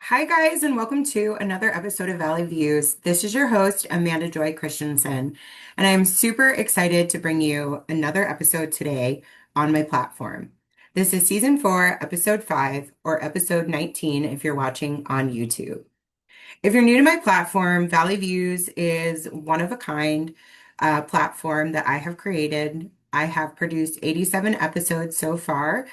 Hi, guys, and welcome to another episode of Valley Views. This is your host, Amanda Joy Christensen, and I am super excited to bring you another episode today on my platform. This is season 4, episode 5, or episode 19 if you're watching on YouTube. If you're new to my platform, Valley Views is one of a kind platform that I have created. I have produced 87 episodes so far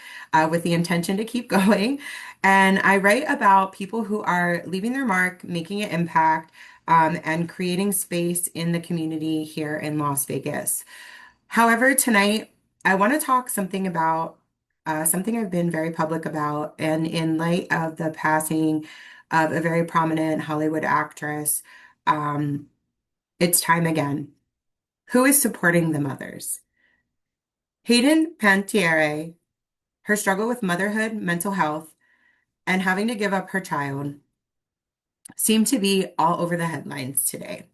with the intention to keep going. And I write about people who are leaving their mark, making an impact, and creating space in the community here in Las Vegas. However, tonight I want to talk something about something I've been very public about, and in light of the passing of a very prominent Hollywood actress, um, it's time again. Who is supporting the mothers? Hayden Panettiere, her struggle with motherhood, mental health, and having to give up her child seem to be all over the headlines today.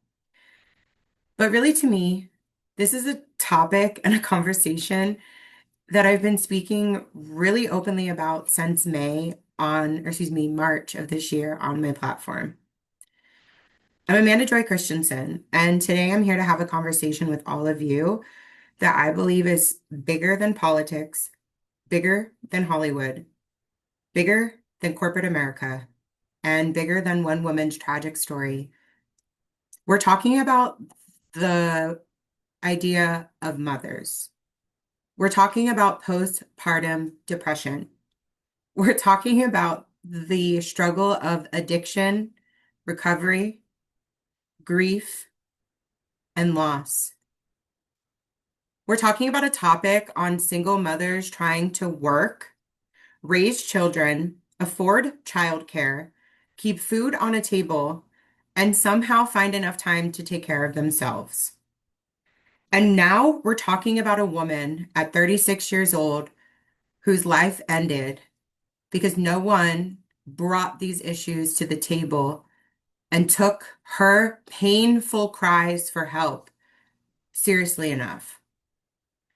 But really, to me, this is a topic and a conversation that I've been speaking really openly about since March of this year on my platform. I'm Amanda Joy Christensen, and today I'm here to have a conversation with all of you that I believe is bigger than politics, bigger than Hollywood, bigger than corporate America, and bigger than one woman's tragic story. We're talking about the idea of mothers. We're talking about postpartum depression. We're talking about the struggle of addiction, recovery, grief, and loss. We're talking about a topic on single mothers trying to work, raise children, afford childcare, keep food on a table, and somehow find enough time to take care of themselves. And now we're talking about a woman at 36 years old whose life ended because no one brought these issues to the table and took her painful cries for help seriously enough.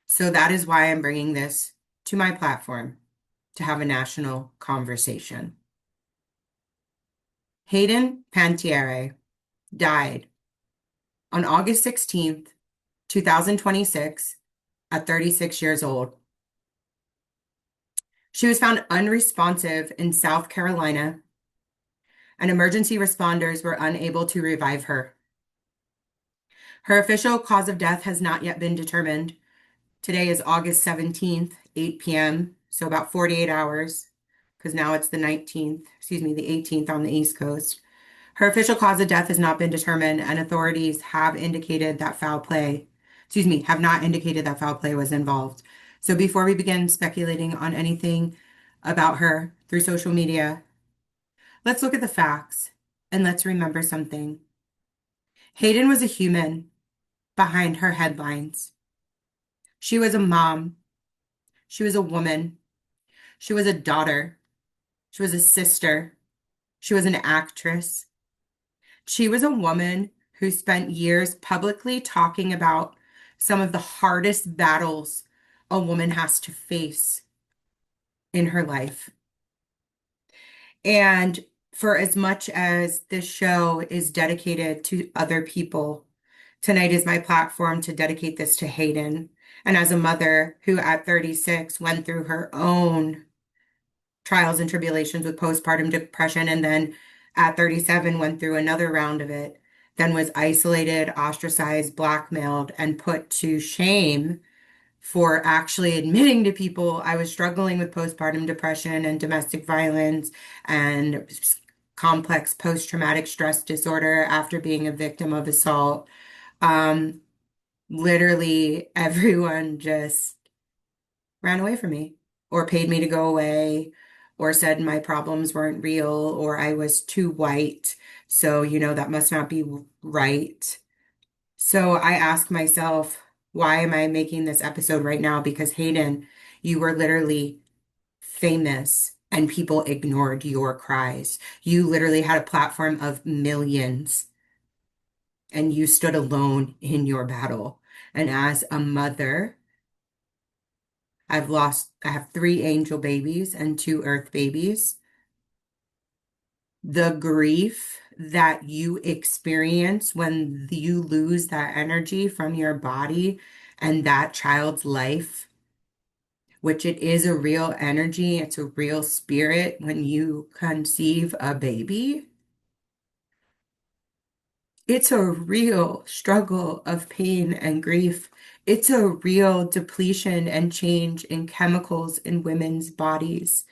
So that is why I'm bringing this to my platform to have a national conversation. Hayden Panettiere died on August 16th, 2026, at 36 years old. She was found unresponsive in South Carolina, and emergency responders were unable to revive her. Her official cause of death has not yet been determined. Today is August 17th, 8 p.m., so about 48 hours, because now it's the 18th on the East Coast. Her official cause of death has not been determined, and authorities have not indicated that foul play was involved. So before we begin speculating on anything about her through social media, let's look at the facts and let's remember something. Hayden was a human behind her headlines. She was a mom. She was a woman. She was a daughter. She was a sister. She was an actress. She was a woman who spent years publicly talking about some of the hardest battles a woman has to face in her life. And for as much as this show is dedicated to other people, tonight is my platform to dedicate this to Hayden. And as a mother who at 36 went through her own trials and tribulations with postpartum depression, and then at 37 went through another round of it, then was isolated, ostracized, blackmailed, and put to shame for actually admitting to people I was struggling with postpartum depression and domestic violence and complex post-traumatic stress disorder after being a victim of assault. Um, Literally everyone just ran away from me or paid me to go away or said my problems weren't real or I was too white. So, that must not be right. So I ask myself, why am I making this episode right now? Because Hayden, you were literally famous and people ignored your cries. You literally had a platform of millions and you stood alone in your battle. And as a mother, I have 3 angel babies and 2 earth babies. The grief that you experience when you lose that energy from your body and that child's life, which it is a real energy, it's a real spirit when you conceive a baby. It's a real struggle of pain and grief. It's a real depletion and change in chemicals in women's bodies.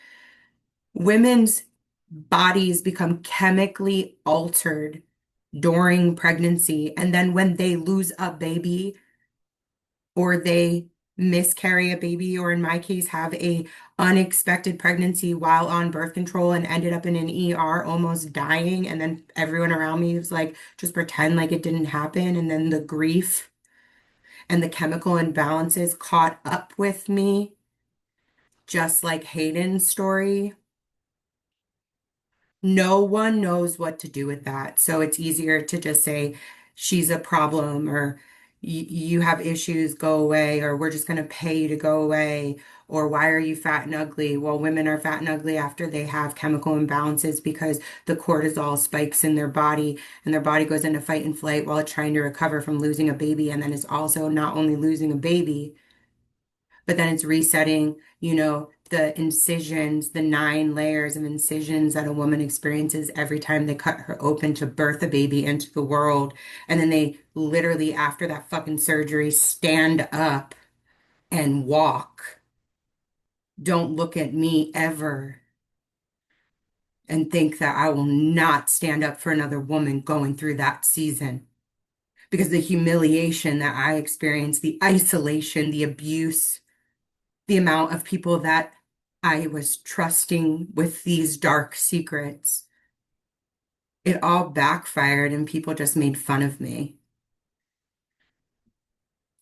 Women's bodies become chemically altered during pregnancy. And then when they lose a baby or they miscarry a baby, or in my case, have a unexpected pregnancy while on birth control and ended up in an ER almost dying. And then everyone around me was like, just pretend like it didn't happen. And then the grief and the chemical imbalances caught up with me, just like Hayden's story. No one knows what to do with that. So it's easier to just say, she's a problem, or you have issues, go away, or we're just going to pay you to go away, or why are you fat and ugly? Well, women are fat and ugly after they have chemical imbalances because the cortisol spikes in their body and their body goes into fight and flight while it's trying to recover from losing a baby. And then it's also not only losing a baby, but then it's resetting, the incisions, the 9 layers of incisions that a woman experiences every time they cut her open to birth a baby into the world. And then they literally, after that fucking surgery, stand up and walk. Don't look at me ever and think that I will not stand up for another woman going through that season. Because the humiliation that I experienced, the isolation, the abuse, the amount of people that I was trusting with these dark secrets, it all backfired and people just made fun of me.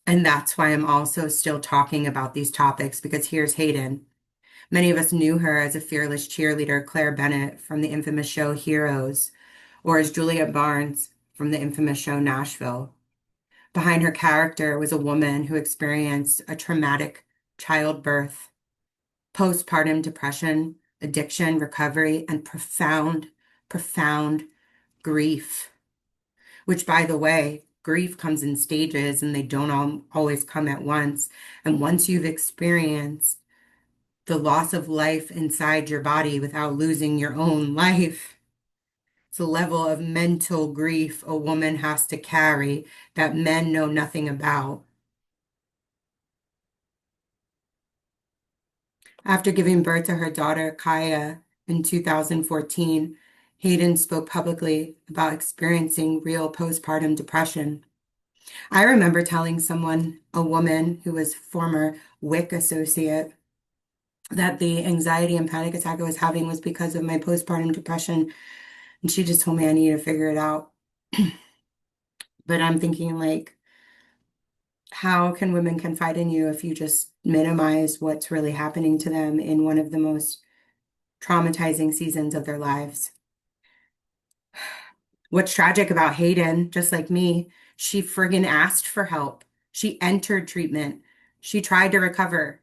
And that's why I'm also still talking about these topics, because here's Hayden. Many of us knew her as a fearless cheerleader, Claire Bennett from the infamous show Heroes, or as Juliet Barnes from the infamous show Nashville. Behind her character was a woman who experienced a traumatic childbirth, postpartum depression, addiction, recovery, and profound, profound grief, which, by the way, grief comes in stages and they don't always come at once. And once you've experienced the loss of life inside your body without losing your own life, it's a level of mental grief a woman has to carry that men know nothing about. After giving birth to her daughter, Kaya, in 2014, Hayden spoke publicly about experiencing real postpartum depression. I remember telling someone, a woman who was former WIC associate, that the anxiety and panic attack I was having was because of my postpartum depression. And she just told me I needed to figure it out. But I'm thinking, like, how can women confide in you if you just minimize what's really happening to them in one of the most traumatizing seasons of their lives? What's tragic about Hayden, just like me, she friggin' asked for help. She entered treatment. She tried to recover.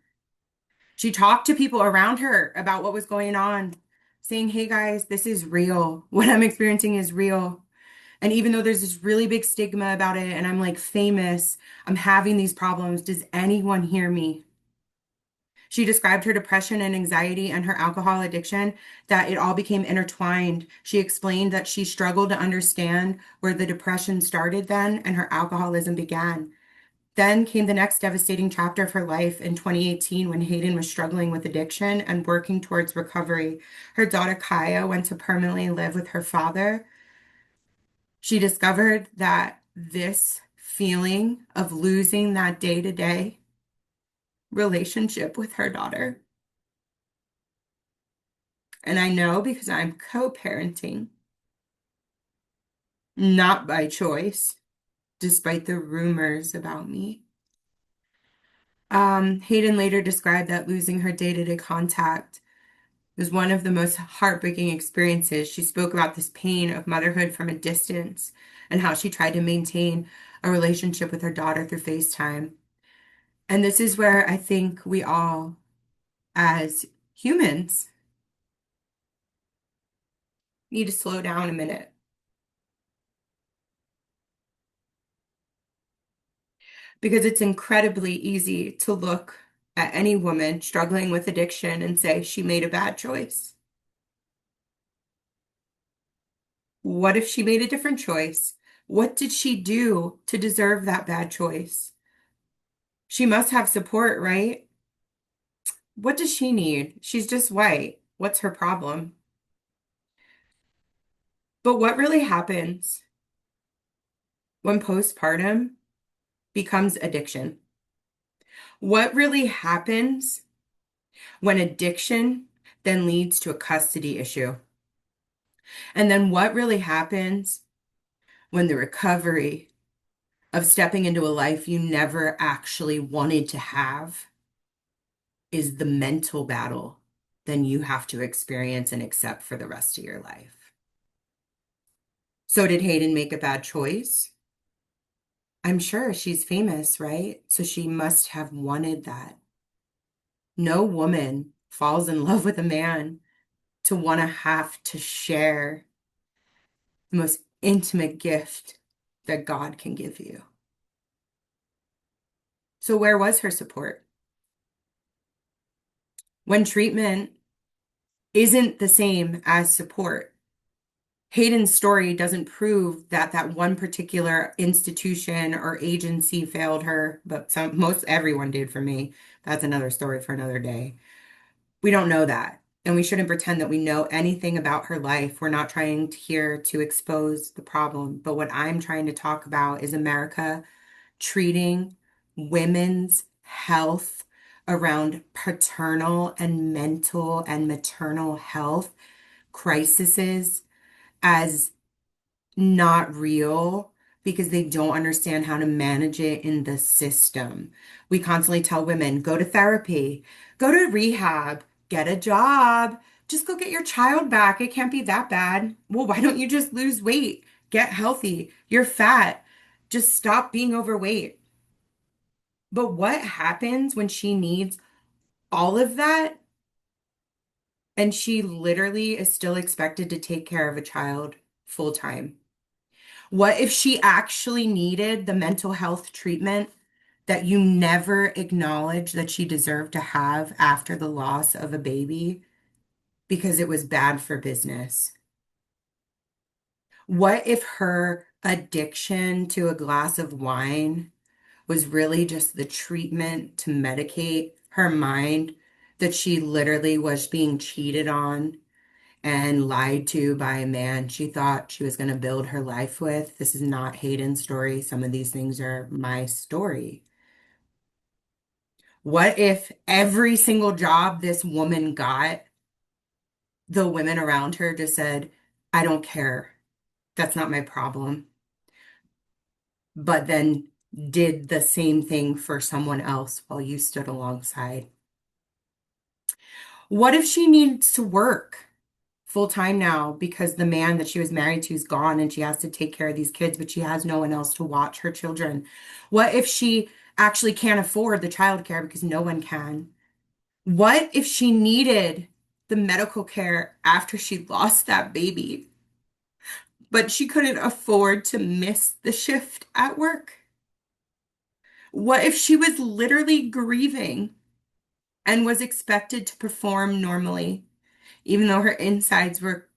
She talked to people around her about what was going on, saying, hey guys, this is real. What I'm experiencing is real. And even though there's this really big stigma about it, and I'm like famous, I'm having these problems. Does anyone hear me? She described her depression and anxiety and her alcohol addiction, that it all became intertwined. She explained that she struggled to understand where the depression started then and her alcoholism began. Then came the next devastating chapter of her life in 2018 when Hayden was struggling with addiction and working towards recovery. Her daughter Kaya went to permanently live with her father. She discovered that this feeling of losing that day-to-day relationship with her daughter, and I know because I'm co-parenting, not by choice, despite the rumors about me. Hayden later described that losing her day-to-day contact was one of the most heartbreaking experiences. She spoke about this pain of motherhood from a distance and how she tried to maintain a relationship with her daughter through FaceTime. And this is where I think we all, as humans, need to slow down a minute. Because it's incredibly easy to look at any woman struggling with addiction and say she made a bad choice. What if she made a different choice? What did she do to deserve that bad choice? She must have support, right? What does she need? She's just white. What's her problem? But what really happens when postpartum becomes addiction? What really happens when addiction then leads to a custody issue? And then what really happens when the recovery of stepping into a life you never actually wanted to have is the mental battle then you have to experience and accept for the rest of your life? So did Hayden make a bad choice? I'm sure she's famous, right? So she must have wanted that. No woman falls in love with a man to want to have to share the most intimate gift that God can give you. So where was her support? When treatment isn't the same as support, Hayden's story doesn't prove that that one particular institution or agency failed her, but most everyone did for me. That's another story for another day. We don't know that. And we shouldn't pretend that we know anything about her life. We're not trying here to expose the problem. But what I'm trying to talk about is America treating women's health around paternal and mental and maternal health crises as not real because they don't understand how to manage it in the system. We constantly tell women, go to therapy, go to rehab, get a job, just go get your child back. It can't be that bad. Well, why don't you just lose weight? Get healthy. You're fat. Just stop being overweight. But what happens when she needs all of that and she literally is still expected to take care of a child full time? What if she actually needed the mental health treatment that you never acknowledged that she deserved to have after the loss of a baby because it was bad for business? What if her addiction to a glass of wine was really just the treatment to medicate her mind that she literally was being cheated on and lied to by a man she thought she was going to build her life with? This is not Hayden's story. Some of these things are my story. What if every single job this woman got, the women around her just said, I don't care. That's not my problem. But then did the same thing for someone else while you stood alongside? What if she needs to work full time now because the man that she was married to is gone and she has to take care of these kids, but she has no one else to watch her children? What if she actually can't afford the childcare because no one can? What if she needed the medical care after she lost that baby, but she couldn't afford to miss the shift at work? What if she was literally grieving and was expected to perform normally, even though her insides were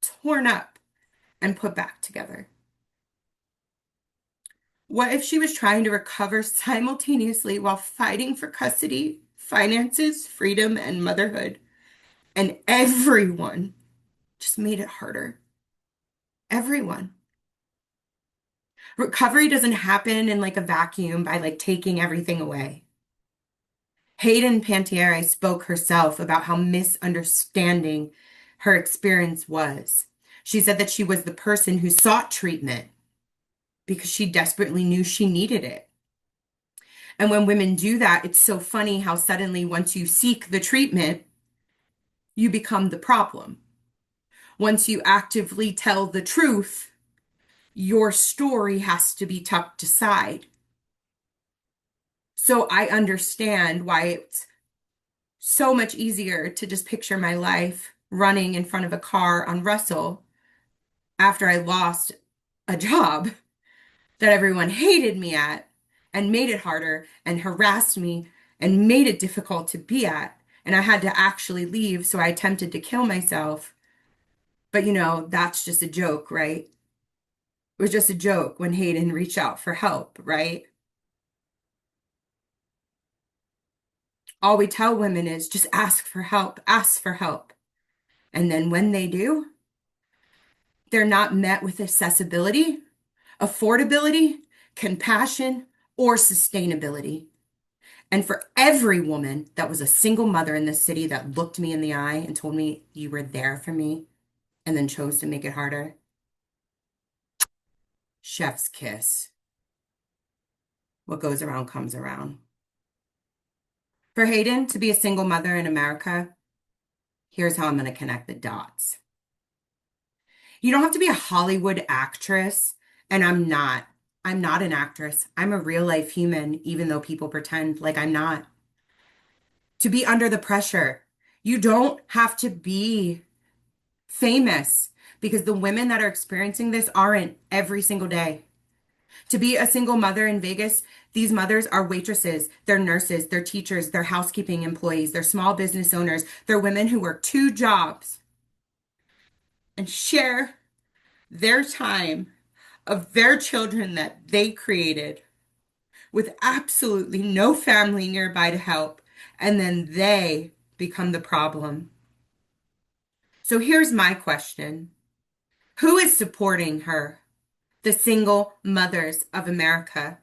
torn up and put back together? What if she was trying to recover simultaneously while fighting for custody, finances, freedom, and motherhood? And everyone just made it harder. Everyone. Recovery doesn't happen in like a vacuum by like taking everything away. Hayden Panettiere spoke herself about how misunderstanding her experience was. She said that she was the person who sought treatment because she desperately knew she needed it. And when women do that, it's so funny how suddenly, once you seek the treatment, you become the problem. Once you actively tell the truth, your story has to be tucked aside. So I understand why it's so much easier to just picture my life running in front of a car on Russell after I lost a job that everyone hated me at and made it harder and harassed me and made it difficult to be at. And I had to actually leave, so I attempted to kill myself. But that's just a joke, right? It was just a joke when Hayden reached out for help, right? All we tell women is just ask for help, ask for help. And then when they do, they're not met with accessibility, affordability, compassion, or sustainability. And for every woman that was a single mother in this city that looked me in the eye and told me you were there for me and then chose to make it harder, chef's kiss. What goes around comes around. For Hayden to be a single mother in America, here's how I'm going to connect the dots. You don't have to be a Hollywood actress, and I'm not. I'm not an actress. I'm a real life human, even though people pretend like I'm not. To be under the pressure, you don't have to be famous because the women that are experiencing this aren't every single day. To be a single mother in Vegas, these mothers are waitresses, they're nurses, they're teachers, they're housekeeping employees, they're small business owners, they're women who work two jobs and share their time of their children that they created with absolutely no family nearby to help, and then they become the problem. So here's my question. Who is supporting her? The single mothers of America.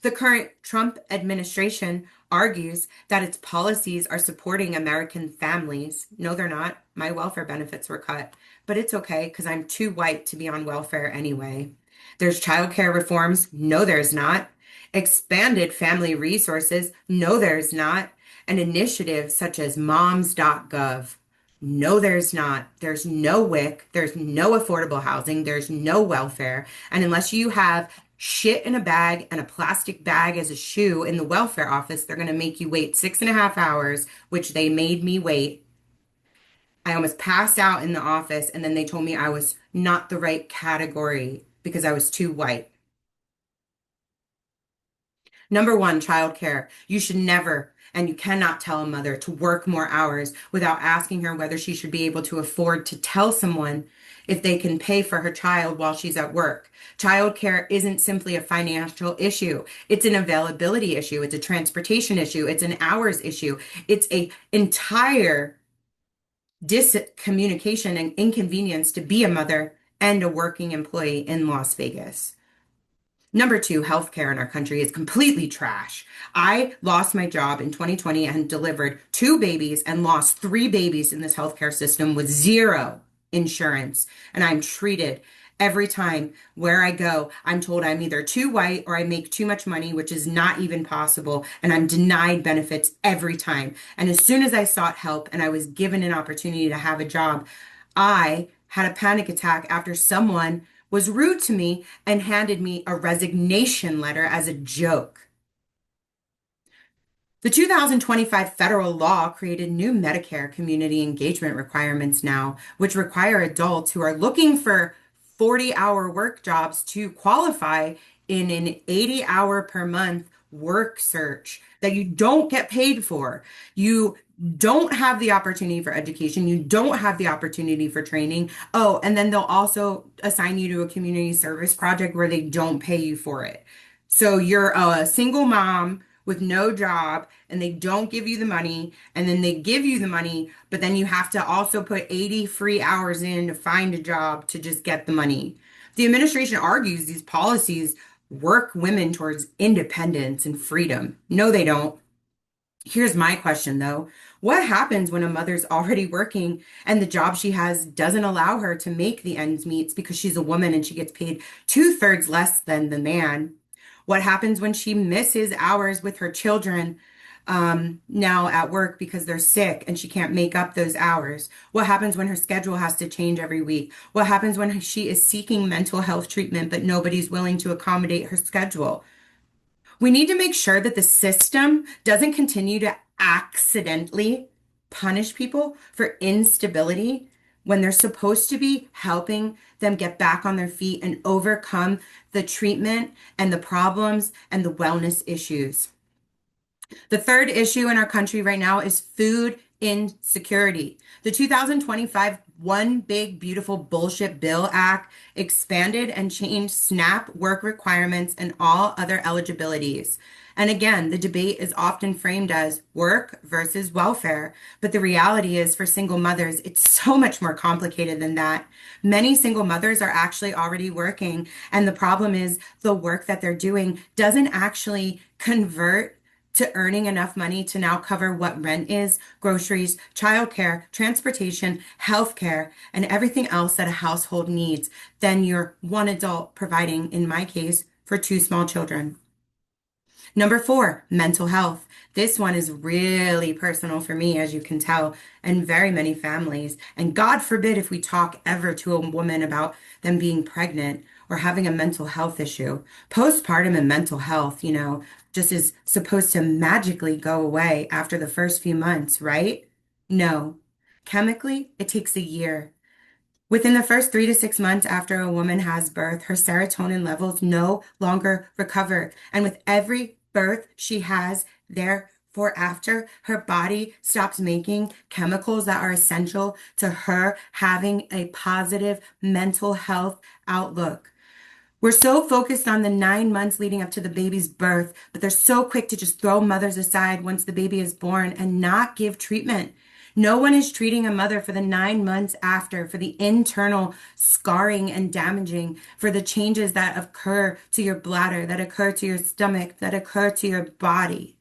The current Trump administration argues that its policies are supporting American families. No, they're not. My welfare benefits were cut, but it's okay because I'm too white to be on welfare anyway. There's childcare reforms. No, there's not. Expanded family resources. No, there's not. And initiatives such as moms.gov. No, there's not. There's no WIC. There's no affordable housing. There's no welfare. And unless you have shit in a bag and a plastic bag as a shoe in the welfare office, they're going to make you wait 6.5 hours, which they made me wait. I almost passed out in the office, and then they told me I was not the right category because I was too white. Number one, childcare. You should never and you cannot tell a mother to work more hours without asking her whether she should be able to afford to tell someone if they can pay for her child while she's at work. Childcare isn't simply a financial issue. It's an availability issue. It's a transportation issue. It's an hours issue. It's a entire discommunication and inconvenience to be a mother and a working employee in Las Vegas. Number two, healthcare in our country is completely trash. I lost my job in 2020 and delivered two babies and lost three babies in this healthcare system with zero insurance. And I'm treated every time where I go, I'm told I'm either too white or I make too much money, which is not even possible. And I'm denied benefits every time. And as soon as I sought help and I was given an opportunity to have a job, I had a panic attack after someone was rude to me and handed me a resignation letter as a joke. The 2025 federal law created new Medicare community engagement requirements now, which require adults who are looking for 40-hour work jobs to qualify in an 80-hour per month work search that you don't get paid for. You don't have the opportunity for education. You don't have the opportunity for training. Oh, and then they'll also assign you to a community service project where they don't pay you for it. So you're a single mom with no job and they don't give you the money, and then they give you the money, but then you have to also put 80 free hours in to find a job to just get the money. The administration argues these policies work women towards independence and freedom. No, they don't. Here's my question though. What happens when a mother's already working and the job she has doesn't allow her to make the ends meet because she's a woman and she gets paid two-thirds less than the man? What happens when she misses hours with her children now at work because they're sick and she can't make up those hours? What happens when her schedule has to change every week? What happens when she is seeking mental health treatment but nobody's willing to accommodate her schedule? We need to make sure that the system doesn't continue to accidentally punish people for instability when they're supposed to be helping them get back on their feet and overcome the treatment and the problems and the wellness issues. The third issue in our country right now is food insecurity. The 2025 One Big Beautiful Bullshit Bill Act expanded and changed SNAP work requirements and all other eligibilities. And again, the debate is often framed as work versus welfare. But the reality is, for single mothers, it's so much more complicated than that. Many single mothers are actually already working. And the problem is, the work that they're doing doesn't actually convert to earning enough money to now cover what rent is, groceries, childcare, transportation, healthcare, and everything else that a household needs than your one adult providing, in my case, for two small children. Number four, mental health. This one is really personal for me, as you can tell, and very many families. And God forbid if we talk ever to a woman about them being pregnant or having a mental health issue. Postpartum and mental health, just is supposed to magically go away after the first few months, right? No. Chemically, it takes a year. Within the first 3 to 6 months after a woman has birth, her serotonin levels no longer recover. And with every birth she has, therefore, after, her body stops making chemicals that are essential to her having a positive mental health outlook. We're so focused on the 9 months leading up to the baby's birth, but they're so quick to just throw mothers aside once the baby is born and not give treatment. No one is treating a mother for the 9 months after, for the internal scarring and damaging, for the changes that occur to your bladder, that occur to your stomach, that occur to your body.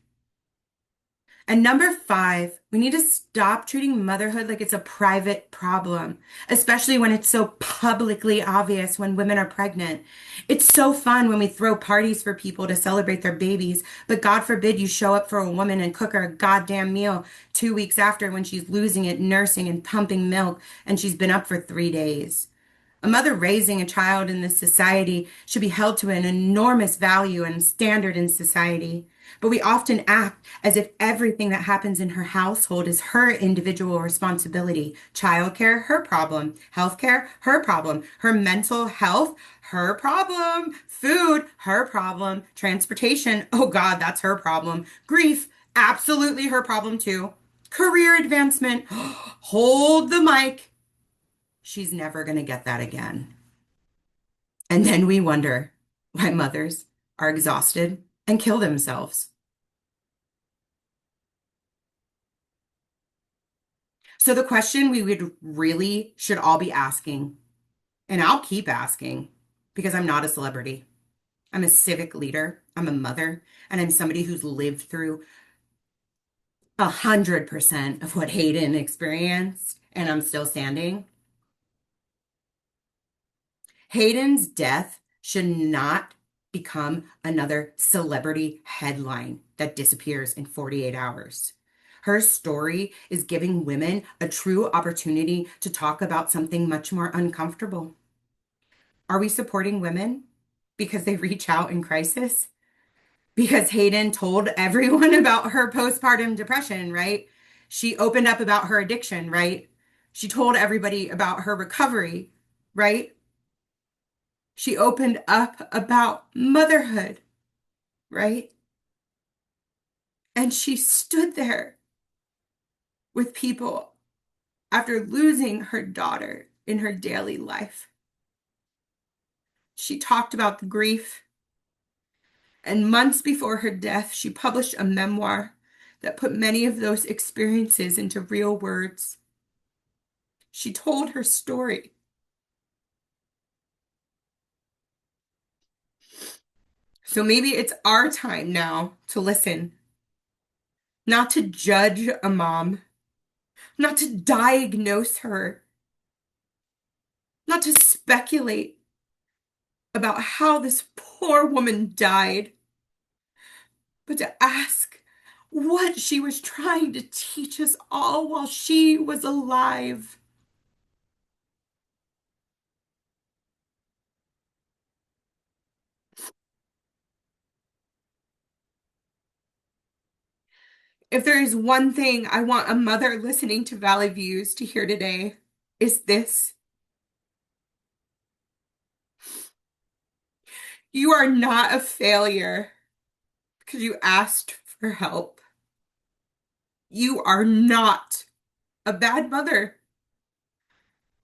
And number five, we need to stop treating motherhood like it's a private problem, especially when it's so publicly obvious when women are pregnant. It's so fun when we throw parties for people to celebrate their babies, but God forbid you show up for a woman and cook her a goddamn meal 2 weeks after when she's losing it, nursing and pumping milk, and she's been up for 3 days. A mother raising a child in this society should be held to an enormous value and standard in society. But we often act as if everything that happens in her household is her individual responsibility. Childcare, her problem. Healthcare, her problem. Her mental health, her problem. Food, her problem. Transportation, oh God, that's her problem. Grief, absolutely her problem too. Career advancement, hold the mic. She's never going to get that again. And then we wonder why mothers are exhausted and kill themselves. So the question we would really should all be asking, and I'll keep asking because I'm not a celebrity. I'm a civic leader, I'm a mother, and I'm somebody who's lived through 100% of what Hayden experienced, and I'm still standing. Hayden's death should not become another celebrity headline that disappears in 48 hours. Her story is giving women a true opportunity to talk about something much more uncomfortable. Are we supporting women because they reach out in crisis? Because Hayden told everyone about her postpartum depression, right? She opened up about her addiction, right? She told everybody about her recovery, right? She opened up about motherhood, right? And she stood there with people after losing her daughter in her daily life. She talked about the grief. And months before her death, she published a memoir that put many of those experiences into real words. She told her story. So maybe it's our time now to listen, not to judge a mom, not to diagnose her, not to speculate about how this poor woman died, but to ask what she was trying to teach us all while she was alive. If there is one thing I want a mother listening to Valley Views to hear today, is this: you are not a failure because you asked for help. You are not a bad mother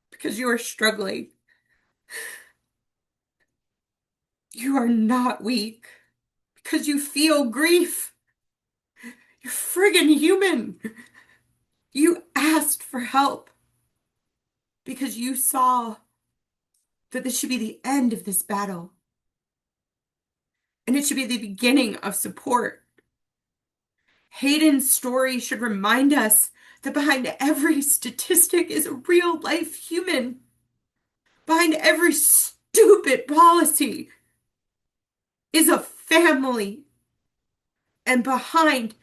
because you are struggling. You are not weak because you feel grief. You're friggin' human. You asked for help because you saw that this should be the end of this battle. And it should be the beginning of support. Hayden's story should remind us that behind every statistic is a real life human. Behind every stupid policy is a family. And behind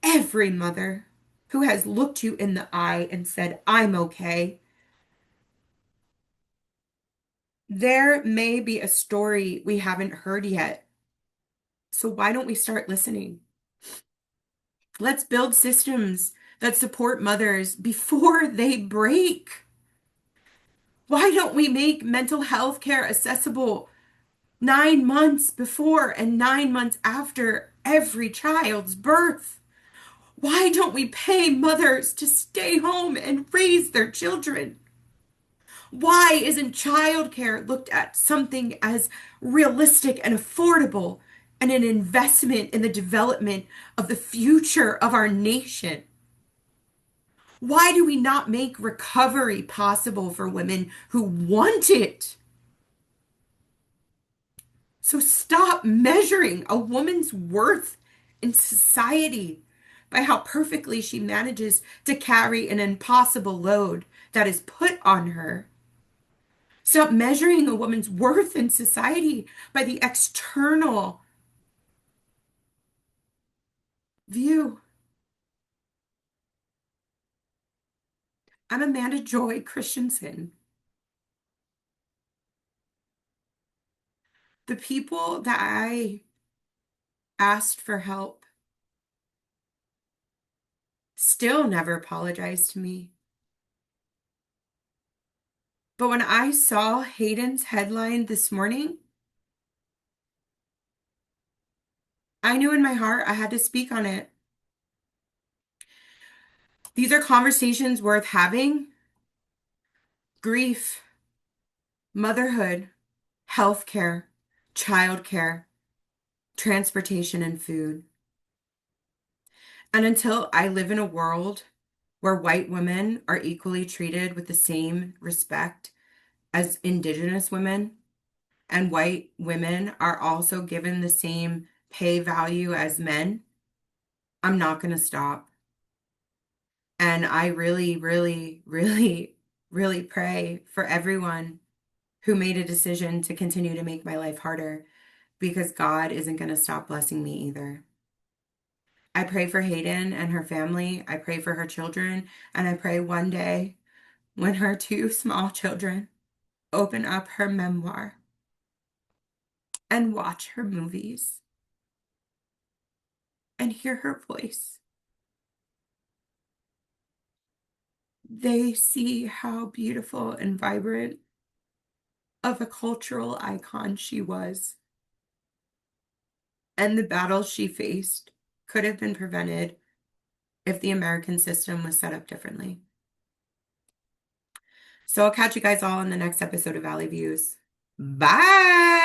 every mother who has looked you in the eye and said, I'm okay, there may be a story we haven't heard yet. So why don't we start listening? Let's build systems that support mothers before they break. Why don't we make mental health care accessible 9 months before and 9 months after every child's birth? Why don't we pay mothers to stay home and raise their children? Why isn't childcare looked at something as realistic and affordable and an investment in the development of the future of our nation? Why do we not make recovery possible for women who want it? So stop measuring a woman's worth in society by how perfectly she manages to carry an impossible load that is put on her. Stop measuring a woman's worth in society by the external view. I'm Amanda Joy Christensen. The people that I asked for help still never apologized to me. But when I saw Hayden's headline this morning, I knew in my heart I had to speak on it. These are conversations worth having. Grief, motherhood, healthcare, childcare, transportation, and food. And until I live in a world where white women are equally treated with the same respect as Indigenous women, and white women are also given the same pay value as men, I'm not going to stop. And I really, really, really, really pray for everyone who made a decision to continue to make my life harder, because God isn't going to stop blessing me either. I pray for Hayden and her family. I pray for her children. And I pray one day when her two small children open up her memoir and watch her movies and hear her voice, they see how beautiful and vibrant of a cultural icon she was. And the battles she faced could have been prevented if the American system was set up differently. So I'll catch you guys all in the next episode of Valley Views. Bye.